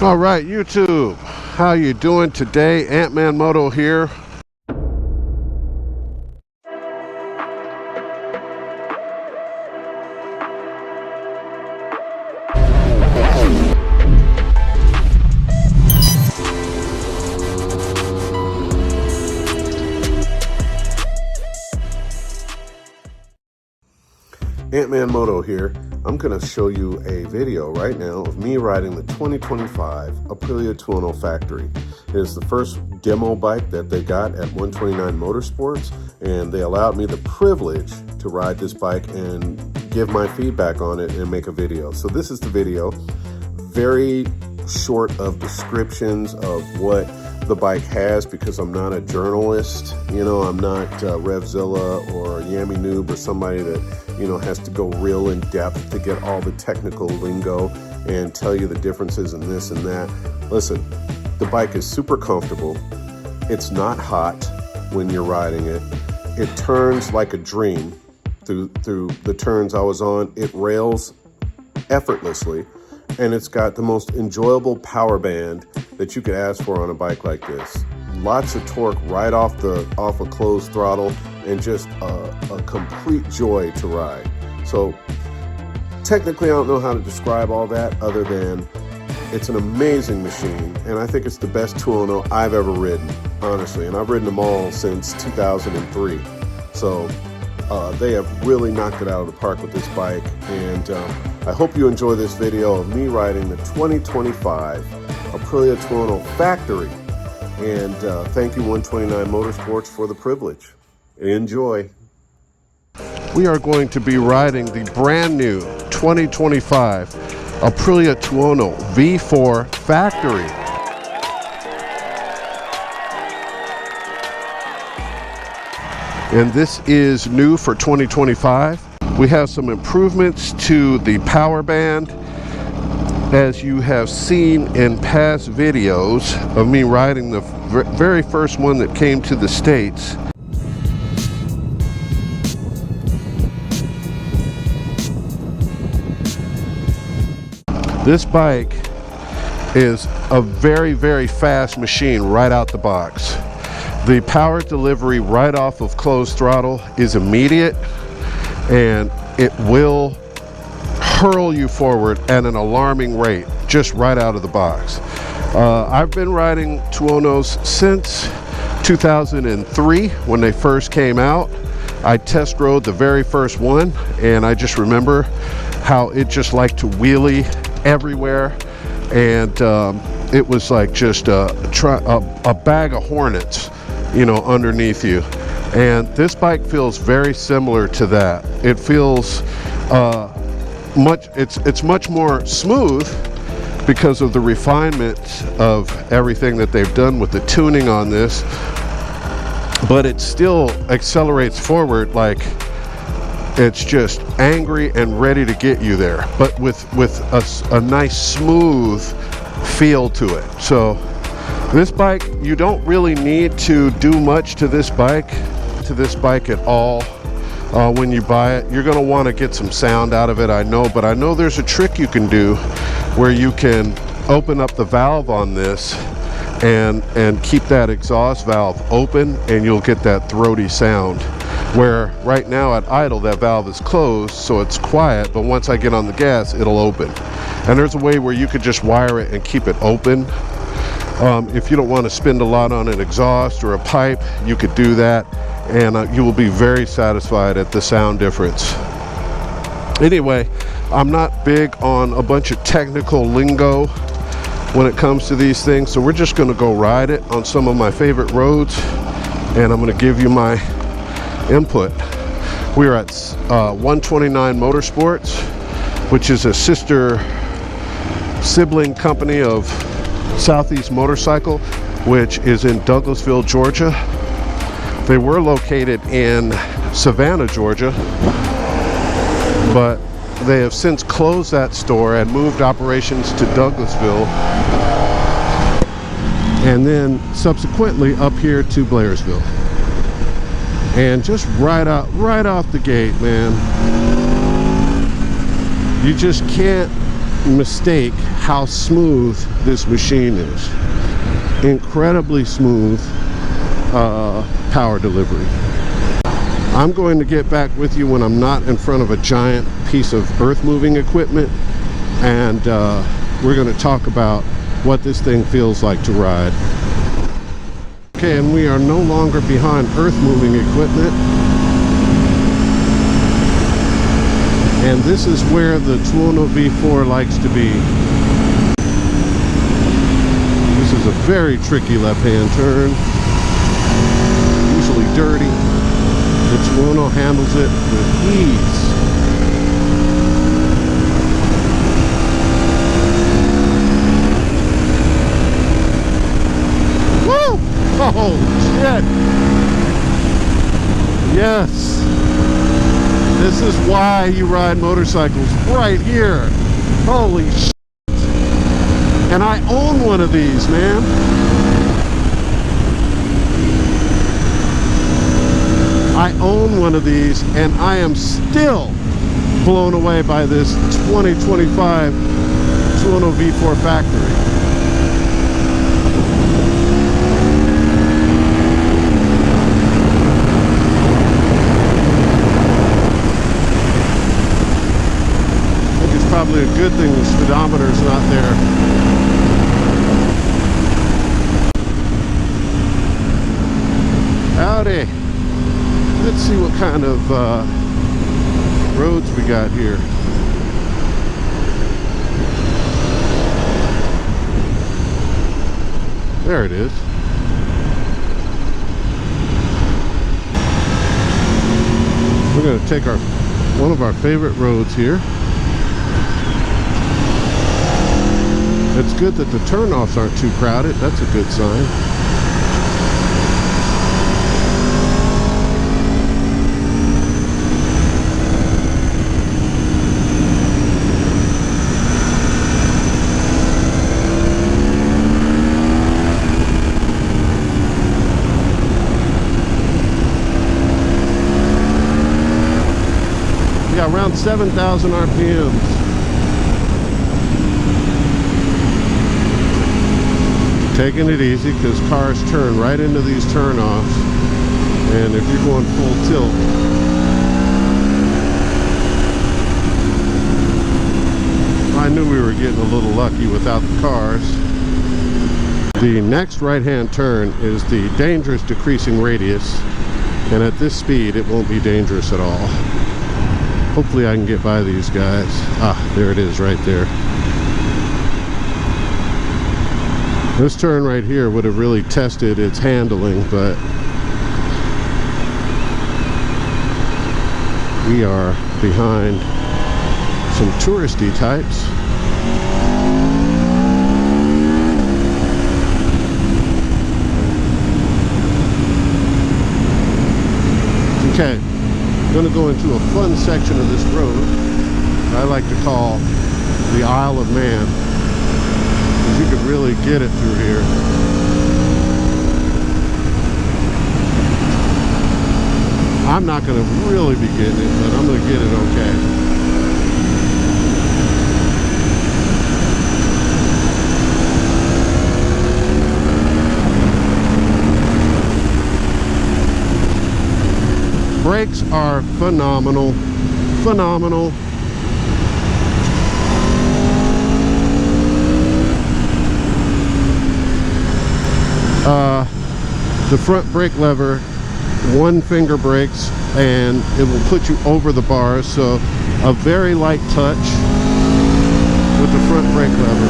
All right, YouTube, how you doing today? Ant-Man Moto here. Ant-Man Moto here. I'm going to show you a video right now of me riding the 2025 Aprilia Tuono Factory. It is the first demo bike that they got at 129 Motorsports, and they allowed me the privilege to ride this bike and give my feedback on it and make a video. So this is the video, very short of descriptions of what the bike has, because I'm not a journalist, you know, I'm not Revzilla or Yami Noob or somebody that, you know, has to go real in depth to get all the technical lingo and tell you the differences in this and that. Listen, the bike is super comfortable. It's not hot when you're riding it. It turns like a dream through the turns I was on. It rails effortlessly, and it's got the most enjoyable power band that you could ask for on a bike like this. Lots of torque right off a closed throttle, and just a complete joy to ride. So technically I don't know how to describe all that other than it's an amazing machine, and I think it's the best Tuono I've ever ridden, honestly, and I've ridden them all since 2003. So they have really knocked it out of the park with this bike, and I hope you enjoy this video of me riding the 2025 Aprilia Tuono Factory, and thank you 129 Motorsports for the privilege. Enjoy. We are going to be riding the brand new 2025 Aprilia Tuono V4 Factory. And this is new for 2025. We have some improvements to the power band, as you have seen in past videos of me riding the very first one that came to the States. This bike is a very, very fast machine right out the box. The power delivery right off of closed throttle is immediate, and it will hurl you forward at an alarming rate just right out of the box. I've been riding Tuonos since 2003 when they first came out. I test rode the very first one, and I just remember how it just liked to wheelie everywhere, and it was like just a bag of hornets, you know, underneath you. And this bike feels very similar to that. It feels it's much more smooth because of the refinement of everything that they've done with the tuning on this, but it still accelerates forward like it's just angry and ready to get you there, but with a nice smooth feel to it. So this bike, you don't really need to do much to this bike at all. When you buy it, you're going to want to get some sound out of it, I know, but I know there's a trick you can do where you can open up the valve on this and keep that exhaust valve open, and you'll get that throaty sound, where right now at idle that valve is closed, so it's quiet, but once I get on the gas it'll open. And there's a way where you could just wire it and keep it open. If you don't want to spend a lot on an exhaust or a pipe, you could do that, and you will be very satisfied at the sound difference. Anyway, I'm not big on a bunch of technical lingo when it comes to these things, so we're just going to go ride it on some of my favorite roads, and I'm going to give you my input. We are at 129 Motorsports, which is a sibling company of Southeast Motorcycle, which is in Douglasville, Georgia. They were located in Savannah, Georgia, but they have since closed that store and moved operations to Douglasville, and then subsequently up here to Blairsville. And just right off the gate, man, you just can't mistake how smooth this machine is. Incredibly smooth power delivery. I'm going to get back with you when I'm not in front of a giant piece of earth moving equipment, and we're going to talk about what this thing feels like to ride. Okay, and we are no longer behind earth moving equipment, and this is where the Tuono V4 likes to be. This is a very tricky left-hand turn, usually dirty. The Tuono handles it with ease. Woo! Oh, shit! Yes! This is why you ride motorcycles right here. Holy shit! And I own one of these, man. I own one of these, and I am still blown away by this 2025 Tuono V4 Factory. I think it's probably a good thing the speedometer's not there. Howdy. Let's see what kind of roads we got here. There it is. We're going to take one of our favorite roads here. It's good that the turnoffs aren't too crowded. That's a good sign. Around 7,000 RPMs. Taking it easy because cars turn right into these turnoffs, and if you're going full tilt, I knew we were getting a little lucky without the cars. The next right-hand turn is the dangerous decreasing radius, and at this speed it won't be dangerous at all. Hopefully I can get by these guys. Ah, there it is right there. This turn right here would have really tested its handling, but we are behind some touristy types. Okay. I'm going to go into a fun section of this road I like to call the Isle of Man, because you can really get it through here. I'm not going to really be getting it, but I'm going to get it okay. Brakes are phenomenal. Phenomenal. The front brake lever, one finger brakes, and it will put you over the bars, so a very light touch with the front brake lever.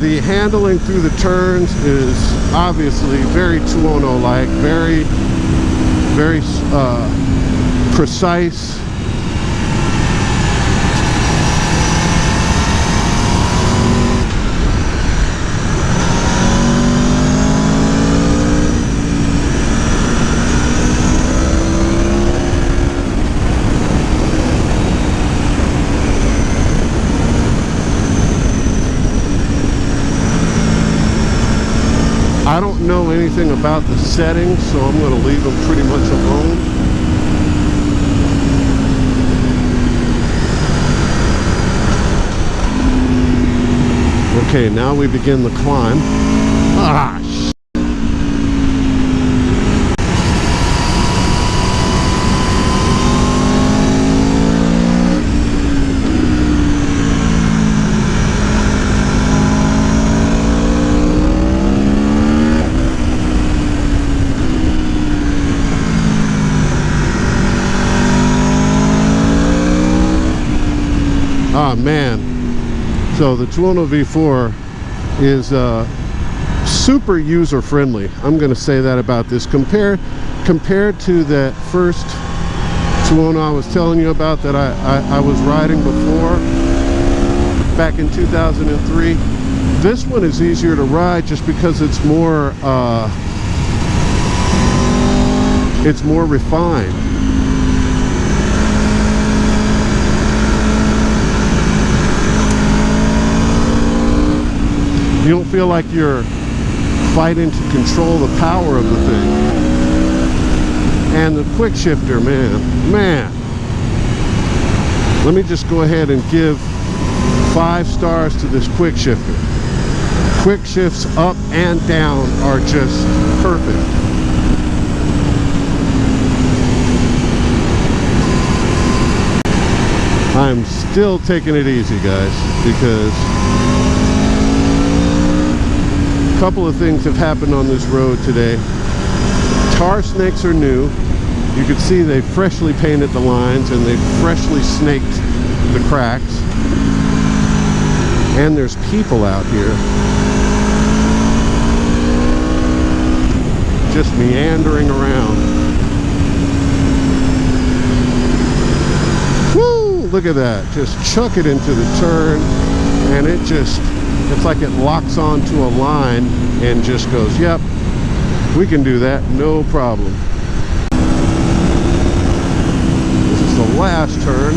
The handling through the turns is obviously very Tuono-like, very precise. I don't know anything about the settings, so I'm going to leave them pretty much alone. Okay, now we begin the climb. Ah, oh man, so the Tuono V4 is super user friendly. I'm going to say that about this compared to that first Tuono I was telling you about that I was riding before back in 2003. This one is easier to ride just because it's more refined. You don't feel like you're fighting to control the power of the thing. And the quick shifter, man. Let me just go ahead and give 5 stars to this quick shifter. Quick shifts up and down are just perfect. I'm still taking it easy, guys, because a couple of things have happened on this road today. Tar snakes are new. You can see they freshly painted the lines and they freshly snaked the cracks. And there's people out here just meandering around. Woo! Look at that. Just chuck it into the turn and it's like it locks onto a line and just goes, yep, we can do that, no problem. This is the last turn.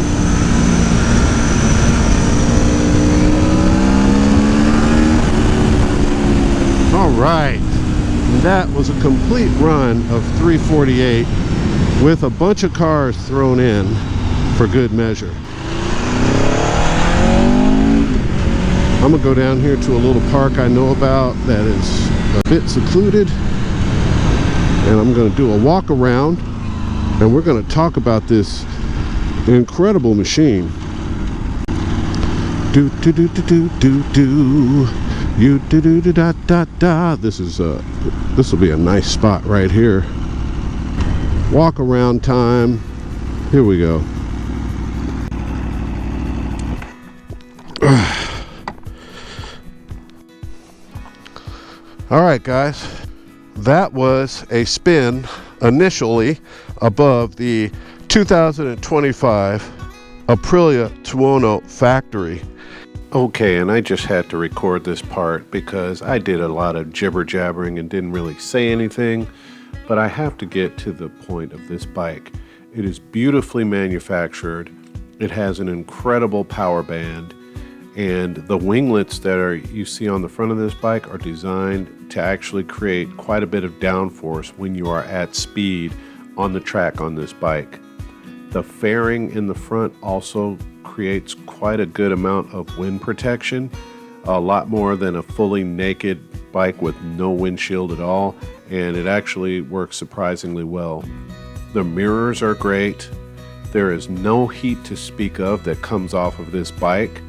All right, that was a complete run of 348 with a bunch of cars thrown in for good measure. I'm gonna go down here to a little park I know about that is a bit secluded, and I'm gonna do a walk around, and we're gonna talk about this incredible machine. Do do do do do do do. You do do do da da da. This will be a nice spot right here. Walk around time. Here we go. All right, guys, that was a spin initially above the 2025 Aprilia Tuono Factory. Okay, and I just had to record this part because I did a lot of jibber jabbering and didn't really say anything, but I have to get to the point of this bike. It is beautifully manufactured. It has an incredible power band, and the winglets that you see on the front of this bike are designed to actually create quite a bit of downforce when you are at speed on the track on this bike. The fairing in the front also creates quite a good amount of wind protection, a lot more than a fully naked bike with no windshield at all, and it actually works surprisingly well. The mirrors are great. There is no heat to speak of that comes off of this bike,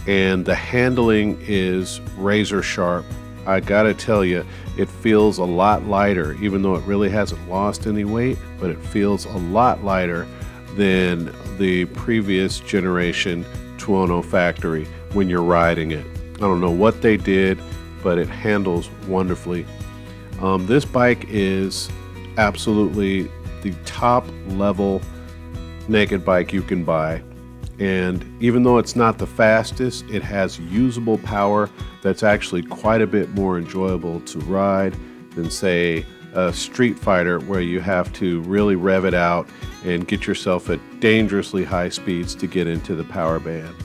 and the handling is razor sharp. I gotta tell you, it feels a lot lighter, even though it really hasn't lost any weight, but it feels a lot lighter than the previous generation Tuono Factory when you're riding it. I don't know what they did, but it handles wonderfully. This bike is absolutely the top level naked bike you can buy. And even though it's not the fastest, it has usable power that's actually quite a bit more enjoyable to ride than, say, a Street Fighter, where you have to really rev it out and get yourself at dangerously high speeds to get into the power band.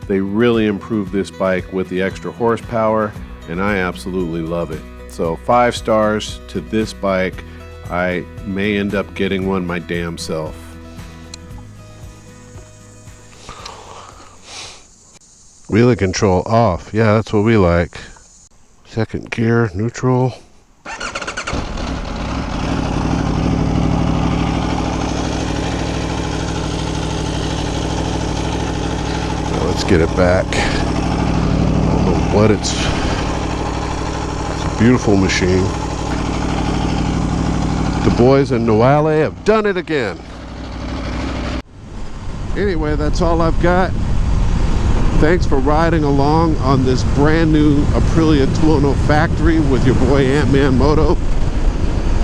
They really improved this bike with the extra horsepower, and I absolutely love it. So 5 stars to this bike. I may end up getting one my damn self. Wheelie control off. Yeah, that's what we like. Second gear, neutral. Now let's get it back. I don't know what it's a beautiful machine. The boys in Noale have done it again. Anyway, that's all I've got. Thanks for riding along on this brand new Aprilia Tuono Factory with your boy Ant-Man Moto.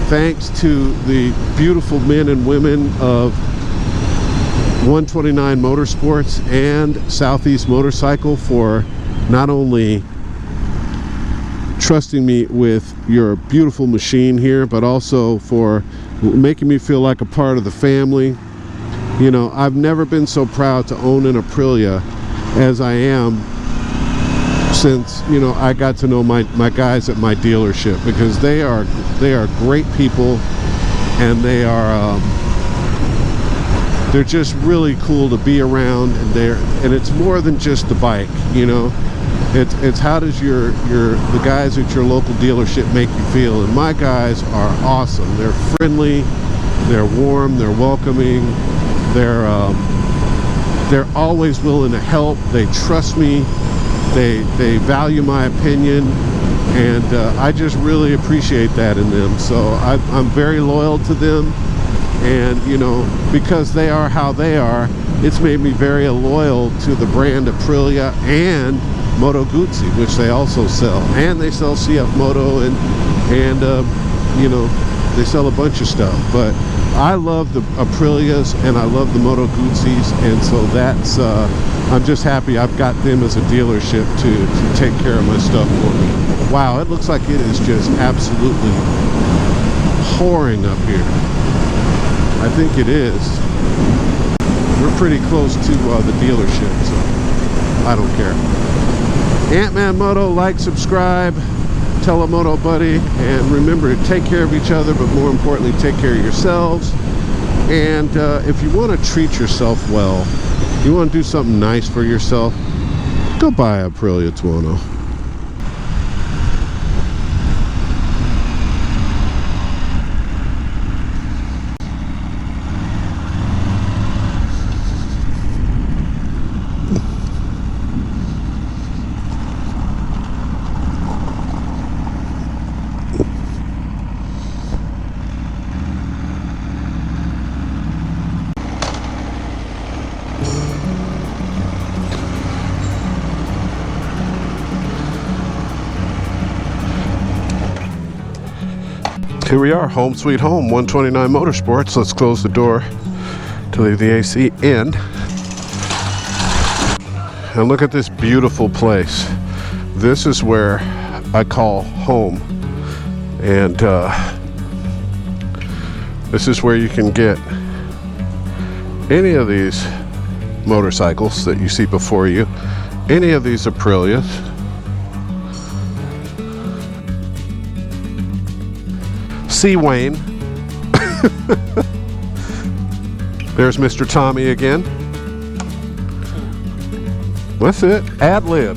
Thanks to the beautiful men and women of 129 Motorsports and Southeast Motorcycle for not only trusting me with your beautiful machine here, but also for making me feel like a part of the family. You know, I've never been so proud to own an Aprilia as I am since, you know, I got to know my guys at my dealership, because they are great people, and they're just really cool to be around, and it's more than just the bike, you know. It's how does the guys at your local dealership make you feel? And my guys are awesome. They're friendly, they're warm, they're welcoming, they're always willing to help. They trust me. They value my opinion, and I just really appreciate that in them. So I'm very loyal to them, and you know, because they are how they are, it's made me very loyal to the brand Aprilia and Moto Guzzi, which they also sell, and they sell CF Moto, and you know, they sell a bunch of stuff. But I love the Aprilias and I love the Moto Guzzis, and so that's I'm just happy I've got them as a dealership to take care of my stuff for me. Wow, it looks like it is just absolutely pouring up here. I think it is. We're pretty close to the dealership, so I don't care. Ant-Man Moto, like, subscribe, tell a moto buddy, and remember to take care of each other, but more importantly, take care of yourselves. And if you want to treat yourself well, you want to do something nice for yourself, go buy a Aprilia Tuono. Here we are, home sweet home, 129 Motorsports. Let's close the door to leave the AC in. And look at this beautiful place. This is where I call home. And this is where you can get any of these motorcycles that you see before you, any of these Aprilias. See Wayne. There's Mr. Tommy again. What's it? Ad lib.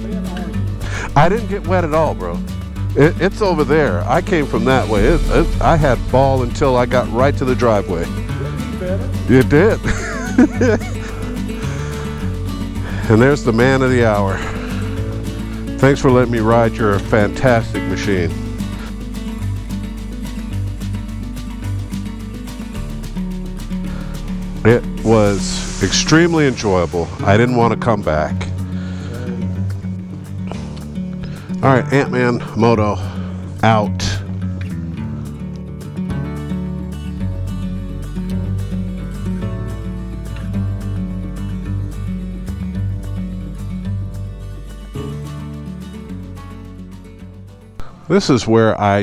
I didn't get wet at all, bro. It's over there. I came from that way. I had ball until I got right to the driveway. It did. And there's the man of the hour. Thanks for letting me ride your fantastic machine. It was extremely enjoyable. I didn't want to come back. All right, Ant-Man Moto out. This is where I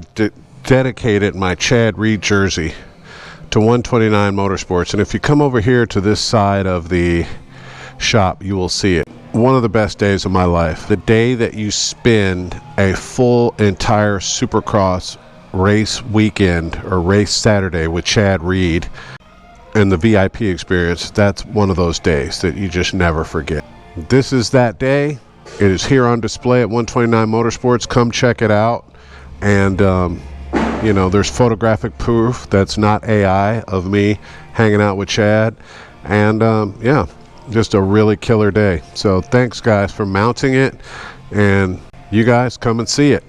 dedicated my Chad Reed jersey to 129 Motorsports, and if you come over here to this side of the shop, you will see it. One of the best days of my life. The day that you spend a full entire Supercross race weekend or race Saturday with Chad Reed and the VIP experience, that's one of those days that you just never forget. This is that day. It is here on display at 129 Motorsports. Come check it out. And, you know, there's photographic proof that's not AI of me hanging out with Chad. And, yeah, just a really killer day. So thanks, guys, for mounting it. And you guys come and see it.